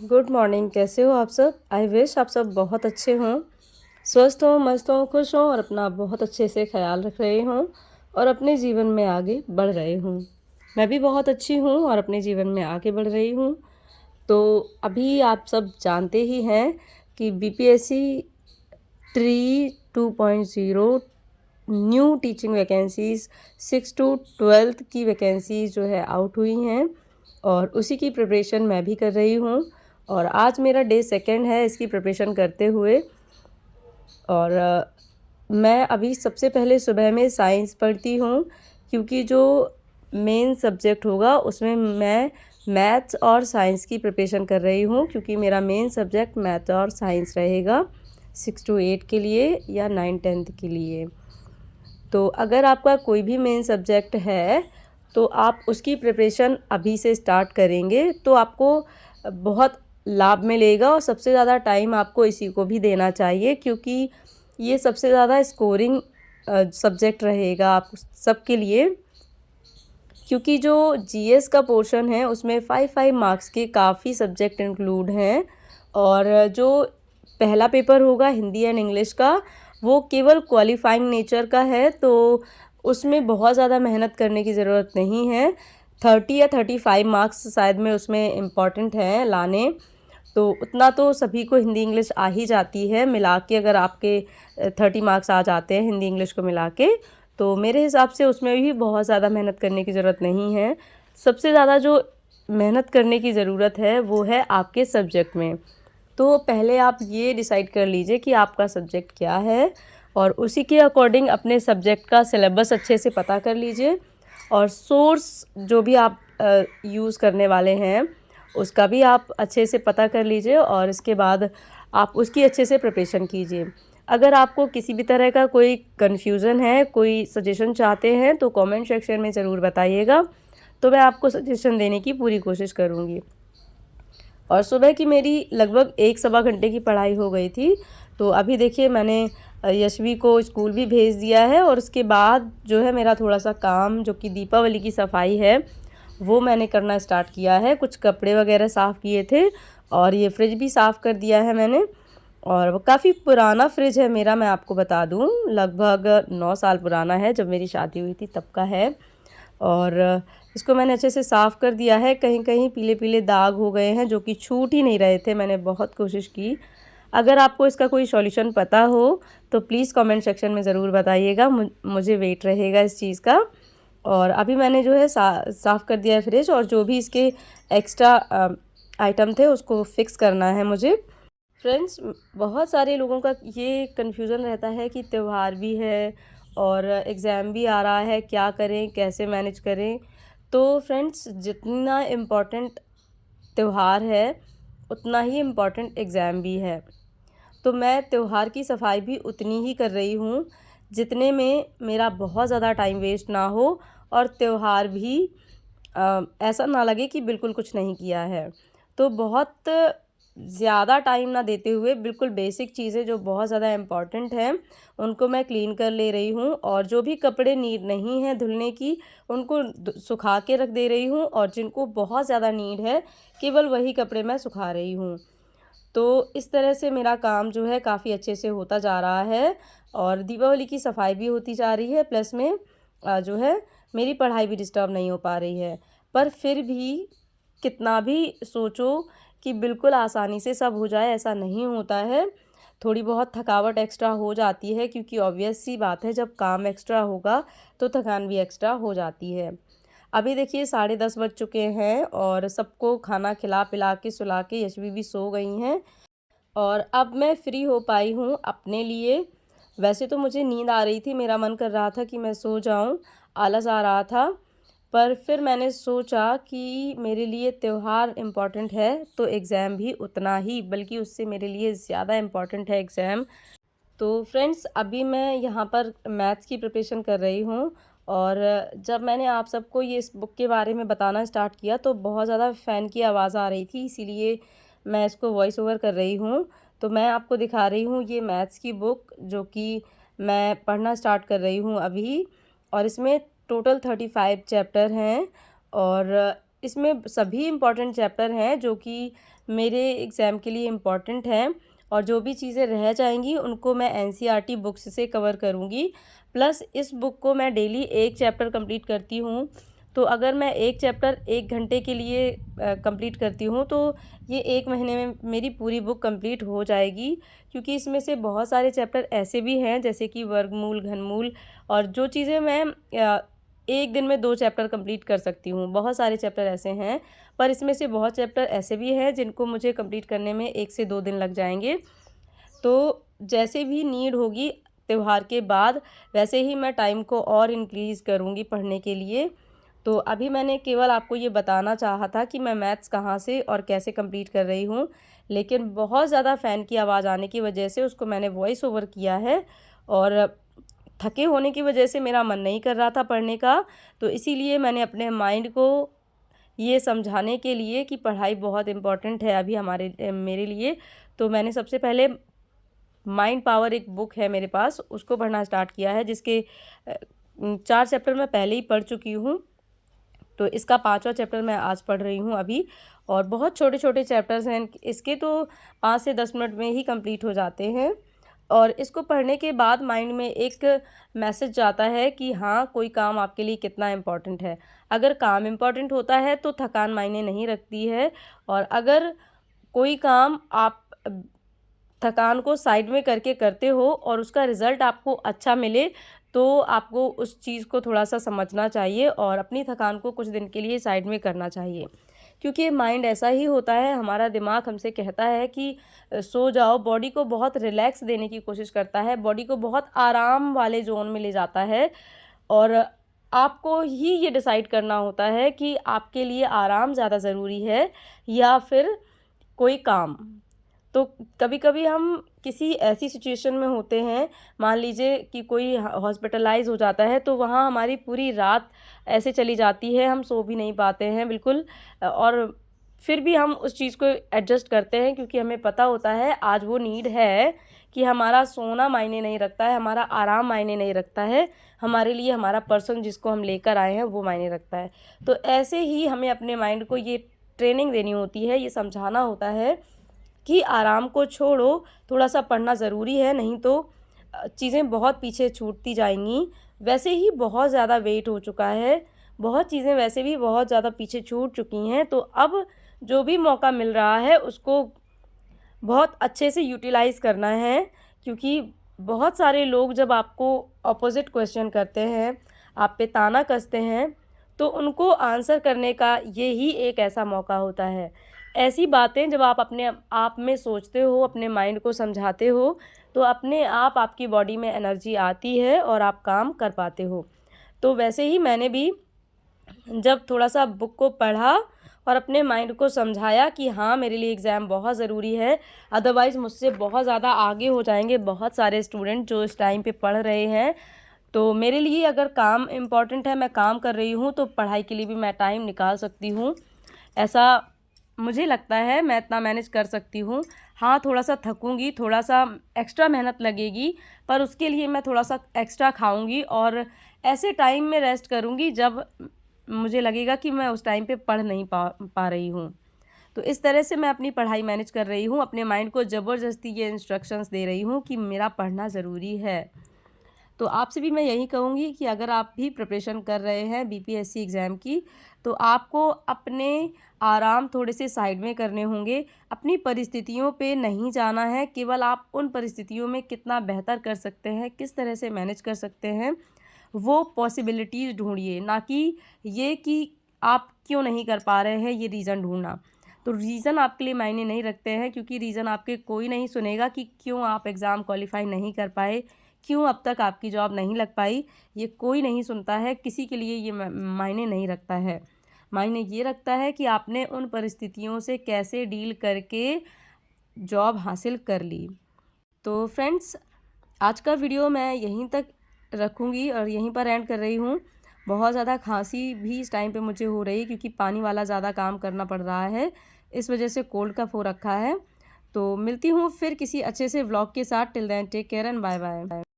Good morning. कैसे हो आप सब? आई विश आप सब बहुत अच्छे हों, स्वस्थ हों, मस्त हों, खुश हों और अपना बहुत अच्छे से ख्याल रख रहे हों और अपने जीवन में आगे बढ़ रहे हों। मैं भी बहुत अच्छी हूँ और अपने जीवन में आगे बढ़ रही हूँ। तो अभी आप सब जानते ही हैं कि BPSC TRE 2.0 new teaching vacancies 6 to 12th की वैकेंसीज़ जो है आउट हुई हैं और उसी की प्रिपरेशन मैं भी कर रही हूँ। और आज मेरा डे सेकंड है इसकी प्रिपरेशन करते हुए। और मैं अभी सबसे पहले सुबह में साइंस पढ़ती हूँ, क्योंकि जो मेन सब्जेक्ट होगा उसमें मैं मैथ्स और साइंस की प्रिपरेशन कर रही हूँ, क्योंकि मेरा मेन सब्जेक्ट मैथ और साइंस रहेगा 6 to 8 के लिए या 9-10th के लिए। तो अगर आपका कोई भी मेन सब्जेक्ट है तो आप उसकी प्रिपरेशन अभी से स्टार्ट करेंगे तो आपको बहुत लाभ मिलेगा और सबसे ज़्यादा टाइम आपको इसी को भी देना चाहिए, क्योंकि ये सबसे ज़्यादा स्कोरिंग सब्जेक्ट रहेगा आप सबके लिए। क्योंकि जो जीएस का पोर्शन है उसमें 5 मार्क्स के काफ़ी सब्जेक्ट इंक्लूड हैं और जो पहला पेपर होगा हिंदी एंड इंग्लिश का वो केवल क्वालिफाइंग नेचर का है, तो उसमें बहुत ज़्यादा मेहनत करने की ज़रूरत नहीं है। 30 या 35 मार्क्स शायद में उसमें इम्पॉर्टेंट हैं लाने, तो उतना तो सभी को हिंदी इंग्लिश आ ही जाती है मिला के। अगर आपके 30 मार्क्स आ जाते हैं हिंदी इंग्लिश को मिला के, तो मेरे हिसाब से उसमें भी बहुत ज़्यादा मेहनत करने की ज़रूरत नहीं है। सबसे ज़्यादा जो मेहनत करने की ज़रूरत है वो है आपके सब्जेक्ट में। तो पहले आप ये डिसाइड कर लीजिए कि आपका सब्जेक्ट क्या है और उसी के अकॉर्डिंग अपने सब्जेक्ट का सिलेबस अच्छे से पता कर लीजिए और सोर्स जो भी आप यूज़ करने वाले हैं उसका भी आप अच्छे से पता कर लीजिए और इसके बाद आप उसकी अच्छे से प्रिपरेशन कीजिए। अगर आपको किसी भी तरह का कोई कन्फ्यूज़न है, कोई सजेशन चाहते हैं तो कमेंट सेक्शन में ज़रूर बताइएगा, तो मैं आपको सजेशन देने की पूरी कोशिश करूँगी। और सुबह की मेरी लगभग 1 सवा घंटे की पढ़ाई हो गई थी। तो अभी देखिए मैंने यशवी को स्कूल भी भेज दिया है और उसके बाद जो है मेरा थोड़ा सा काम जो कि दीपावली की सफाई है वो मैंने करना स्टार्ट किया है। कुछ कपड़े वगैरह साफ़ किए थे और ये फ्रिज भी साफ़ कर दिया है मैंने। और वो काफ़ी पुराना फ्रिज है मेरा, मैं आपको बता दूँ लगभग 9 साल पुराना है, जब मेरी शादी हुई थी तब का है। और इसको मैंने अच्छे से साफ़ कर दिया है। कहीं कहीं पीले पीले दाग हो गए हैं जो कि छूट ही नहीं रहे थे, मैंने बहुत कोशिश की। अगर आपको इसका कोई सॉल्यूशन पता हो तो प्लीज़ कमेंट सेक्शन में ज़रूर बताइएगा, मुझे वेट रहेगा इस चीज़ का। और अभी मैंने जो है साफ़ कर दिया है फ्रिज और जो भी इसके एक्स्ट्रा आइटम थे उसको फिक्स करना है मुझे। फ्रेंड्स, बहुत सारे लोगों का ये कन्फ्यूज़न रहता है कि त्यौहार भी है और एग्ज़ाम भी आ रहा है, क्या करें, कैसे मैनेज करें। तो फ्रेंड्स, जितना इम्पोर्टेंट त्यौहार है उतना ही इम्पोर्टेंट एग्ज़ाम भी है। तो मैं त्यौहार की सफाई भी उतनी ही कर रही हूँ जितने में मेरा बहुत ज़्यादा टाइम वेस्ट ना हो और त्यौहार भी ऐसा ना लगे कि बिल्कुल कुछ नहीं किया है। तो बहुत ज़्यादा टाइम ना देते हुए बिल्कुल बेसिक चीज़ें जो बहुत ज़्यादा इम्पॉर्टेंट हैं उनको मैं क्लीन कर ले रही हूँ और जो भी कपड़े नीड नहीं हैं धुलने की उनको सुखा के रख दे रही हूँ और जिनको बहुत ज़्यादा नीड है केवल वही कपड़े मैं सुखा रही हूँ। तो इस तरह से मेरा काम जो है काफ़ी अच्छे से होता जा रहा है और दीपावली की सफाई भी होती जा रही है, प्लस में जो है मेरी पढ़ाई भी डिस्टर्ब नहीं हो पा रही है। पर फिर भी कितना भी सोचो कि बिल्कुल आसानी से सब हो जाए ऐसा नहीं होता है। थोड़ी बहुत थकावट एक्स्ट्रा हो जाती है, क्योंकि ऑब्वियस सी बात है जब काम एक्स्ट्रा होगा तो थकान भी एक्स्ट्रा हो जाती है। अभी देखिए 10:30 बज चुके हैं और सबको खाना खिला पिला के सुला के यशवी भी सो गई हैं और अब मैं फ्री हो पाई हूँ अपने लिए। वैसे तो मुझे नींद आ रही थी, मेरा मन कर रहा था कि मैं सो जाऊँ, आलस आ रहा था, पर फिर मैंने सोचा कि मेरे लिए त्यौहार इम्पॉर्टेंट है तो एग्ज़ाम भी उतना ही, बल्कि उससे मेरे लिए ज़्यादा इम्पॉर्टेंट है एग्ज़ाम। तो फ्रेंड्स, अभी मैं यहाँ पर मैथ्स की प्रिपरेशन कर रही हूँ और जब मैंने आप सबको ये इस बुक के बारे में बताना स्टार्ट किया तो बहुत ज़्यादा फ़ैन की आवाज़ आ रही थी, इसीलिए मैं इसको वॉइस ओवर कर रही हूँ। तो मैं आपको दिखा रही हूँ ये मैथ्स की बुक जो कि मैं पढ़ना स्टार्ट कर रही हूँ अभी। और इसमें टोटल 35 चैप्टर हैं और इसमें सभी इम्पॉर्टेंट चैप्टर हैं जो कि मेरे एग्ज़ाम के लिए इम्पॉर्टेंट हैं, और जो भी चीज़ें रह जाएंगी उनको मैं एनसीईआरटी बुक्स से कवर करूँगी। प्लस इस बुक को मैं डेली एक चैप्टर कंप्लीट करती हूँ। तो अगर मैं एक चैप्टर 1 घंटे के लिए कंप्लीट करती हूँ तो ये 1 महीने में मेरी पूरी बुक कंप्लीट हो जाएगी, क्योंकि इसमें से बहुत सारे चैप्टर ऐसे भी हैं जैसे कि वर्गमूल, घनमूल, और जो चीज़ें मैं एक दिन में 2 चैप्टर कंप्लीट कर सकती हूँ। बहुत सारे चैप्टर ऐसे हैं, पर इसमें से बहुत चैप्टर ऐसे भी हैं जिनको मुझे कंप्लीट करने में 1 से 2 दिन लग जाएंगे। तो जैसे भी नीड होगी त्यौहार के बाद, वैसे ही मैं टाइम को और इंक्रीज़ करूँगी पढ़ने के लिए। तो अभी मैंने केवल आपको ये बताना चाहा था कि मैं मैथ्स कहाँ से और कैसे कंप्लीट कर रही हूँ, लेकिन बहुत ज़्यादा फ़ैन की आवाज़ आने की वजह से उसको मैंने वॉइस ओवर किया है, और थके होने की वजह से मेरा मन नहीं कर रहा था पढ़ने का। तो इसीलिए मैंने अपने माइंड को ये समझाने के लिए कि पढ़ाई बहुत इम्पोर्टेंट है अभी मेरे लिए, तो मैंने सबसे पहले माइंड पावर एक बुक है मेरे पास, उसको पढ़ना स्टार्ट किया है, जिसके 4 चैप्टर मैं पहले ही पढ़ चुकी हूँ। तो इसका 5वां चैप्टर मैं आज पढ़ रही हूँ अभी, और बहुत छोटे छोटे चैप्टर्स हैं इसके, तो 5 से 10 मिनट में ही कंप्लीट हो जाते हैं। और इसको पढ़ने के बाद माइंड में एक मैसेज जाता है कि हाँ, कोई काम आपके लिए कितना इम्पोर्टेंट है। अगर काम इम्पोर्टेंट होता है तो थकान मायने नहीं रखती है, और अगर कोई काम आप थकान को साइड में करके करते हो और उसका रिज़ल्ट आपको अच्छा मिले, तो आपको उस चीज़ को थोड़ा-सा समझना चाहिए और अपनी थकान को कुछ दिन के लिए साइड में करना चाहिए। क्योंकि माइंड ऐसा ही होता है, हमारा दिमाग हमसे कहता है कि सो जाओ, बॉडी को बहुत रिलैक्स देने की कोशिश करता है, बॉडी को बहुत आराम वाले ज़ोन में ले जाता है, और आपको ही ये डिसाइड करना होता है कि आपके लिए आराम ज़्यादा ज़रूरी है या फिर कोई काम। तो कभी-कभी हम किसी ऐसी सिचुएशन में होते हैं, मान लीजिए कि कोई हॉस्पिटलाइज़ हो जाता है, तो वहाँ हमारी पूरी रात ऐसे चली जाती है, हम सो भी नहीं पाते हैं बिल्कुल, और फिर भी हम उस चीज़ को एडजस्ट करते हैं, क्योंकि हमें पता होता है आज वो नीड है कि हमारा सोना मायने नहीं रखता है, हमारा आराम मायने नहीं रखता है, हमारे लिए हमारा पर्सन जिसको हम लेकर आए हैं वो मायने रखता है। तो ऐसे ही हमें अपने माइंड को ये ट्रेनिंग देनी होती है, ये समझाना होता है कि आराम को छोड़ो, थोड़ा-सा पढ़ना ज़रूरी है, नहीं तो चीज़ें बहुत पीछे छूटती जाएँगी। वैसे ही बहुत ज़्यादा वेट हो चुका है, बहुत चीज़ें वैसे भी बहुत ज़्यादा पीछे छूट चुकी हैं, तो अब जो भी मौका मिल रहा है उसको बहुत अच्छे से यूटिलाइज़ करना है, क्योंकि बहुत सारे लोग जब आपको अपोज़िट क्वेश्चन करते हैं, आप पे ताना कसते हैं, तो उनको आंसर करने का ये ही एक ऐसा मौका होता है। ऐसी बातें जब आप अपने आप में सोचते हो, अपने माइंड को समझाते हो, तो अपने आप आपकी बॉडी में एनर्जी आती है और आप काम कर पाते हो। तो वैसे ही मैंने भी जब थोड़ा-सा बुक को पढ़ा और अपने माइंड को समझाया कि हाँ, मेरे लिए एग्ज़ाम बहुत ज़रूरी है, अदरवाइज़ मुझसे बहुत ज़्यादा आगे हो जाएँगे बहुत सारे स्टूडेंट जो इस टाइम पे पढ़ रहे हैं। तो मेरे लिए अगर काम इम्पोर्टेंट है, मैं काम कर रही हूँ, तो पढ़ाई के लिए भी मैं टाइम निकाल सकती हूँ। ऐसा मुझे लगता है, मैं इतना मैनेज कर सकती हूँ। हाँ, थोड़ा-सा थकूँगी, थोड़ा-सा एक्स्ट्रा मेहनत लगेगी, पर उसके लिए मैं थोड़ा-सा एक्स्ट्रा खाऊँगी और ऐसे टाइम में रेस्ट करूँगी जब मुझे लगेगा कि मैं उस टाइम पे पढ़ नहीं पा रही हूँ। तो इस तरह से मैं अपनी पढ़ाई मैनेज कर रही हूँ, अपने माइंड को ज़बरदस्ती ये इंस्ट्रक्शंस दे रही हूँ कि मेरा पढ़ना ज़रूरी है। तो आपसे भी मैं यही कहूँगी कि अगर आप भी प्रिपरेशन कर रहे हैं बीपीएससी एग्ज़ाम की, तो आपको अपने आराम थोड़े से साइड में करने होंगे। अपनी परिस्थितियों पे नहीं जाना है, केवल आप उन परिस्थितियों में कितना बेहतर कर सकते हैं, किस तरह से मैनेज कर सकते हैं, वो पॉसिबिलिटीज़ ढूँढिए, ना कि ये कि आप क्यों नहीं कर पा रहे हैं, ये रीज़न ढूँढना। तो रीज़न आपके लिए मायने नहीं रखते हैं, क्योंकि रीज़न आपके कोई नहीं सुनेगा कि क्यों आप एग्ज़ाम क्वालिफ़ाई नहीं कर पाए, क्यों अब तक आपकी जॉब नहीं लग पाई, ये कोई नहीं सुनता है, किसी के लिए ये मायने नहीं रखता है। मायने ये रखता है कि आपने उन परिस्थितियों से कैसे डील करके जॉब हासिल कर ली। तो फ्रेंड्स, आज का वीडियो मैं यहीं तक रखूँगी और यहीं पर एंड कर रही हूँ। बहुत ज़्यादा खांसी भी इस टाइम पे मुझे हो रही है, क्योंकि पानी वाला ज़्यादा काम करना पड़ रहा है, इस वजह से कोल्ड कफ हो रखा है। तो मिलती हूँ फिर किसी अच्छे से व्लॉग के साथ। Till then take care and bye bye.